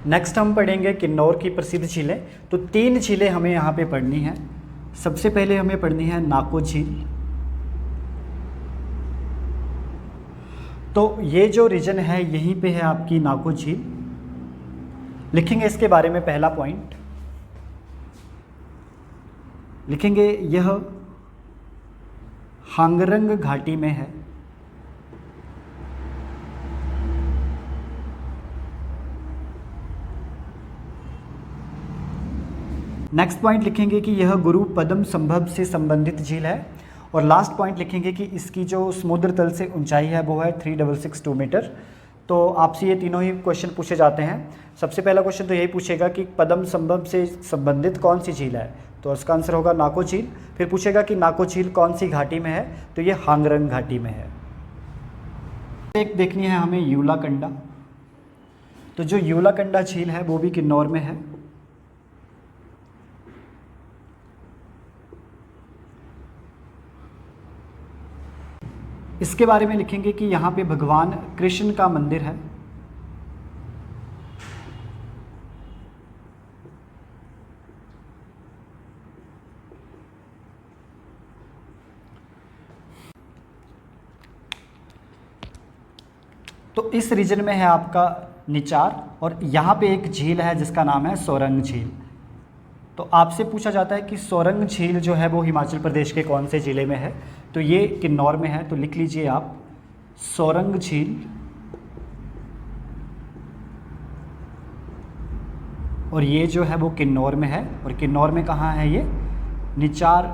Next हम पढ़ेंगे किन्नौर की प्रसिद्ध झीलें। तो 3 झीलें हमें यहाँ पे पढ़नी है। सबसे पहले हमें पढ़नी है नाको झील। तो ये जो रीजन है यहीं पे है आपकी नाको झील। लिखेंगे इसके बारे में पहला पॉइंट, लिखेंगे यह हांगरंग घाटी में है। नेक्स्ट पॉइंट लिखेंगे कि यह गुरु पद्म संभव से संबंधित झील है। और लास्ट पॉइंट लिखेंगे कि इसकी जो समुद्र तल से ऊंचाई है वो है 3662 मीटर। तो आपसे ये तीनों ही क्वेश्चन पूछे जाते हैं। सबसे पहला क्वेश्चन तो यही पूछेगा कि पद्म संभव से संबंधित कौन सी झील है, तो इसका आंसर होगा नाको झील। फिर पूछेगा कि नाको झील कौन सी घाटी में है, तो ये हांगरंग घाटी में है। एक देखनी है हमें यूलाकंडा। तो जो यूलाकंडा झील है वो भी किन्नौर में है। इसके बारे में लिखेंगे कि यहाँ पे भगवान कृष्ण का मंदिर है। तो इस रीजन में है आपका निचार, और यहाँ पे एक झील है जिसका नाम है सोरंग झील। तो आपसे पूछा जाता है कि सोरंग झील जो है वो हिमाचल प्रदेश के कौन से ज़िले में है, तो ये किन्नौर में है। तो लिख लीजिए आप सोरंग झील, और ये जो है वो किन्नौर में है। और किन्नौर में कहाँ है ये, निचार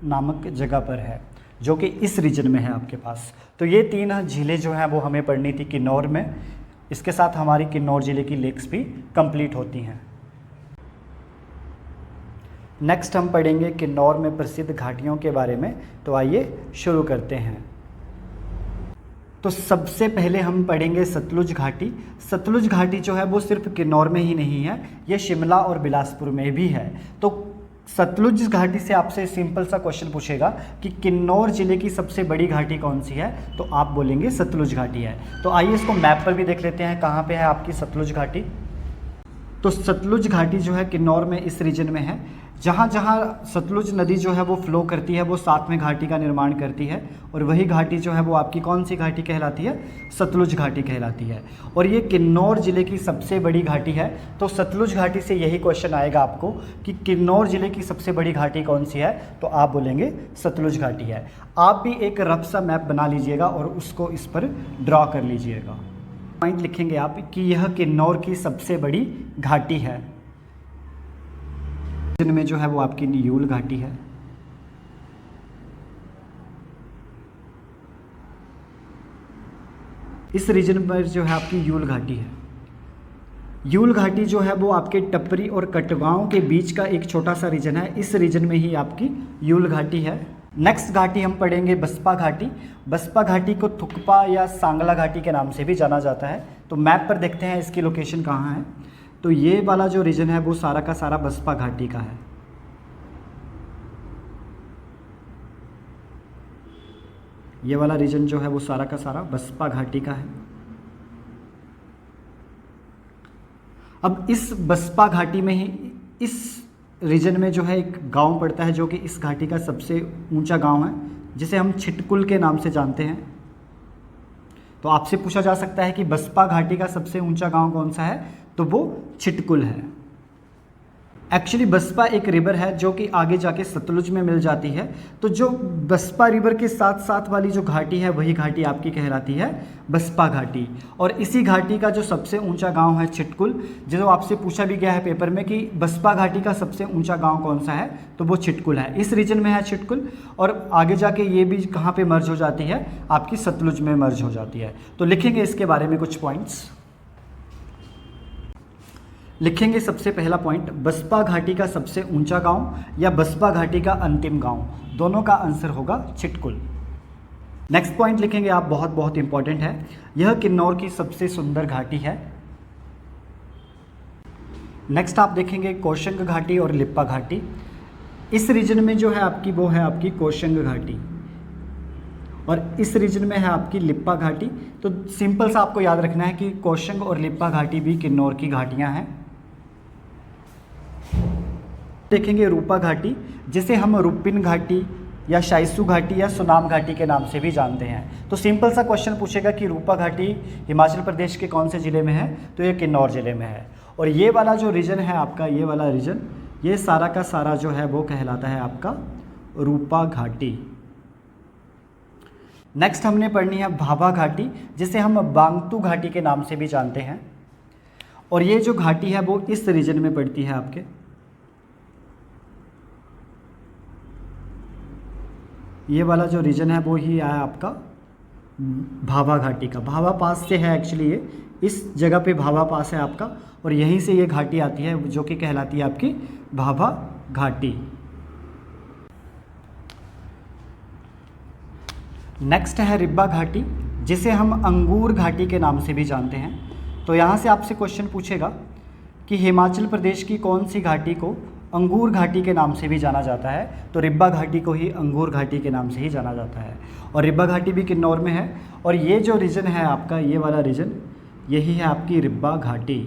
नामक जगह पर है, जो कि इस रीजन में है आपके पास। तो ये 3 झीलें जो हैं वो हमें पढ़नी थी किन्नौर में। इसके साथ हमारी किन्नौर ज़िले की लेक्स भी कंप्लीट होती हैं। नेक्स्ट हम पढ़ेंगे किन्नौर में प्रसिद्ध घाटियों के बारे में। तो आइए शुरू करते हैं। तो सबसे पहले हम पढ़ेंगे सतलुज घाटी। सतलुज घाटी जो है वो सिर्फ किन्नौर में ही नहीं है, ये शिमला और बिलासपुर में भी है। तो सतलुज घाटी से आपसे सिंपल सा क्वेश्चन पूछेगा कि किन्नौर ज़िले की सबसे बड़ी घाटी कौन सी है, तो आप बोलेंगे सतलुज घाटी है। तो आइए इसको मैप पर भी देख लेते हैं कहाँ पे है आपकी सतलुज घाटी। तो सतलुज घाटी जो है किन्नौर में इस रीजन में है। जहाँ जहाँ सतलुज नदी जो है वो फ्लो करती है वो साथ में घाटी का निर्माण करती है, और वही घाटी जो है वो आपकी कौन सी घाटी कहलाती है, सतलुज घाटी कहलाती है। और ये किन्नौर ज़िले की सबसे बड़ी घाटी है। तो सतलुज घाटी से यही क्वेश्चन आएगा आपको कि किन्नौर ज़िले की सबसे बड़ी घाटी कौन सी है, तो आप बोलेंगे सतलुज घाटी है। आप भी एक रफ सा मैप बना लीजिएगा और उसको इस पर ड्रॉ कर लीजिएगा। पॉइंट लिखेंगे आप कि यह किन्नौर की सबसे बड़ी घाटी है, जिनमें जो है वो आपकी यूल घाटी है। इस रीजन पर जो है आपकी यूल घाटी है। यूल घाटी जो है वो आपके टपरी और कटगांव के बीच का एक छोटा सा रीजन है। इस रीजन में ही आपकी यूल घाटी है। नेक्स्ट घाटी हम पढ़ेंगे बसपा घाटी। बसपा घाटी को थुकपा या सांगला घाटी के नाम से भी जाना जाता है। तो मैप पर देखते हैं इसकी लोकेशन कहाँ है। तो ये वाला जो रीजन है वो सारा का सारा बसपा घाटी का है। ये वाला रीजन जो है वो सारा का सारा बसपा घाटी का है। अब इस बसपा घाटी में ही इस रीजन में जो है एक गांव पड़ता है, जो कि इस घाटी का सबसे ऊंचा गांव है, जिसे हम छिटकुल के नाम से जानते हैं। तो आपसे पूछा जा सकता है कि बसपा घाटी का सबसे ऊंचा गांव कौन सा है, तो वो छिटकुल है। एक्चुअली बसपा एक रिवर है जो कि आगे जाके सतलुज में मिल जाती है। तो जो बसपा रिवर के साथ साथ वाली जो घाटी है वही घाटी आपकी कहलाती है बसपा घाटी। और इसी घाटी का जो सबसे ऊंचा गांव है छिटकुल, जो आपसे पूछा भी गया है पेपर में कि बसपा घाटी का सबसे ऊंचा गांव कौन सा है, तो वो छिटकुल है। इस रीजन में है छिटकुल, और आगे जाके ये भी कहाँ पे मर्ज हो जाती है, आपकी सतलुज में मर्ज हो जाती है। तो लिखेंगे इसके बारे में कुछ पॉइंट्स। लिखेंगे सबसे पहला पॉइंट, बसपा घाटी का सबसे ऊंचा गांव या बसपा घाटी का अंतिम गांव, दोनों का आंसर होगा छिटकुल। नेक्स्ट पॉइंट लिखेंगे आप, बहुत बहुत इंपॉर्टेंट है, यह किन्नौर की सबसे सुंदर घाटी है। नेक्स्ट आप देखेंगे कोशंग घाटी और लिप्पा घाटी। इस रीजन में जो है आपकी वो है आपकी कोशंग घाटी, और इस रीजन में है आपकी लिप्पा घाटी। तो सिंपल सा आपको याद रखना है कि कोशंग और लिप्पा घाटी भी किन्नौर की घाटियाँ हैं। देखेंगे रूपा घाटी, जिसे हम रुपिन घाटी या शाइसू घाटी या सुनाम घाटी के नाम से भी जानते हैं। तो सिंपल सा क्वेश्चन पूछेगा कि रूपा घाटी हिमाचल प्रदेश के कौन से ज़िले में है, तो ये किन्नौर ज़िले में है। और ये वाला जो रीजन है आपका, ये वाला रीजन, ये सारा का सारा जो है वो कहलाता है आपका रूपा घाटी। नेक्स्ट हमने पढ़नी है भाभा घाटी, जिसे हम बांगतू घाटी के नाम से भी जानते हैं। और ये जो घाटी है वो इस रीजन में पड़ती है आपके, ये वाला जो रीजन है वो ही है आपका भाभा घाटी का। भाभा पास से है एक्चुअली, ये इस जगह पे भाभा पास है आपका, और यहीं से ये घाटी आती है जो कि कहलाती है आपकी भाभा घाटी। नेक्स्ट है रिब्बा घाटी, जिसे हम अंगूर घाटी के नाम से भी जानते हैं। तो यहाँ से आपसे क्वेश्चन पूछेगा कि हिमाचल प्रदेश की कौन सी घाटी को अंगूर घाटी के नाम से भी जाना जाता है, तो रिब्बा घाटी को ही अंगूर घाटी के नाम से ही जाना जाता है। और रिब्बा घाटी भी किन्नौर में है, और ये जो रीजन है आपका, ये वाला रीजन, यही है आपकी रिब्बा घाटी।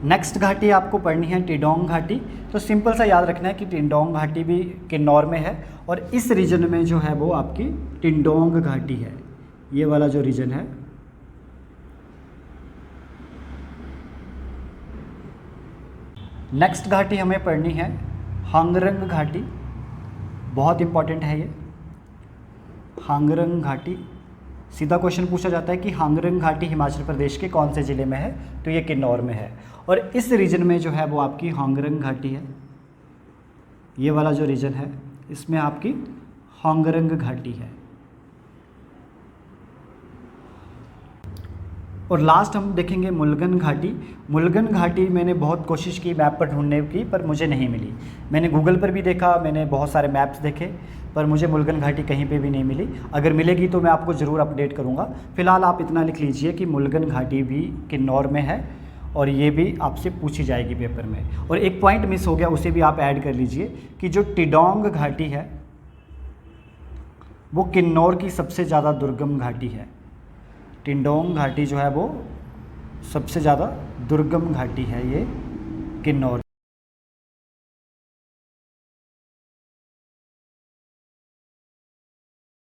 नेक्स्ट घाटी आपको पढ़नी है टिडोंग घाटी। तो सिंपल सा याद रखना है कि टिडोंग घाटी भी किन्नौर में है, और इस रीजन में जो है वो आपकी टिडोंग घाटी है, ये वाला जो रीजन है। नेक्स्ट घाटी हमें पढ़नी है हांगरंग घाटी, बहुत इंपॉर्टेंट है ये हांगरंग घाटी। सीधा क्वेश्चन पूछा जाता है कि हांगरंग घाटी हिमाचल प्रदेश के कौन से ज़िले में है, तो ये किन्नौर में है। और इस रीजन में जो है वो आपकी हांगरंग घाटी है, ये वाला जो रीजन है इसमें आपकी हांगरंग घाटी है। और लास्ट हम देखेंगे मुलगन घाटी। मुलगन घाटी मैंने बहुत कोशिश की मैप पर ढूंढने की, पर मुझे नहीं मिली। मैंने गूगल पर भी देखा, मैंने बहुत सारे मैप्स देखे, पर मुझे मुलगन घाटी कहीं पे भी नहीं मिली। अगर मिलेगी तो मैं आपको ज़रूर अपडेट करूँगा। फ़िलहाल आप इतना लिख लीजिए कि मुलगन घाटी भी किन्नौर में है, और ये भी आपसे पूछी जाएगी पेपर में। और एक पॉइंट मिस हो गया, उसे भी आप ऐड कर लीजिए कि जो टिडोंग घाटी है वो किन्नौर की सबसे ज़्यादा दुर्गम घाटी है। टिडोंग घाटी जो है वो सबसे ज़्यादा दुर्गम घाटी है ये किन्नौर।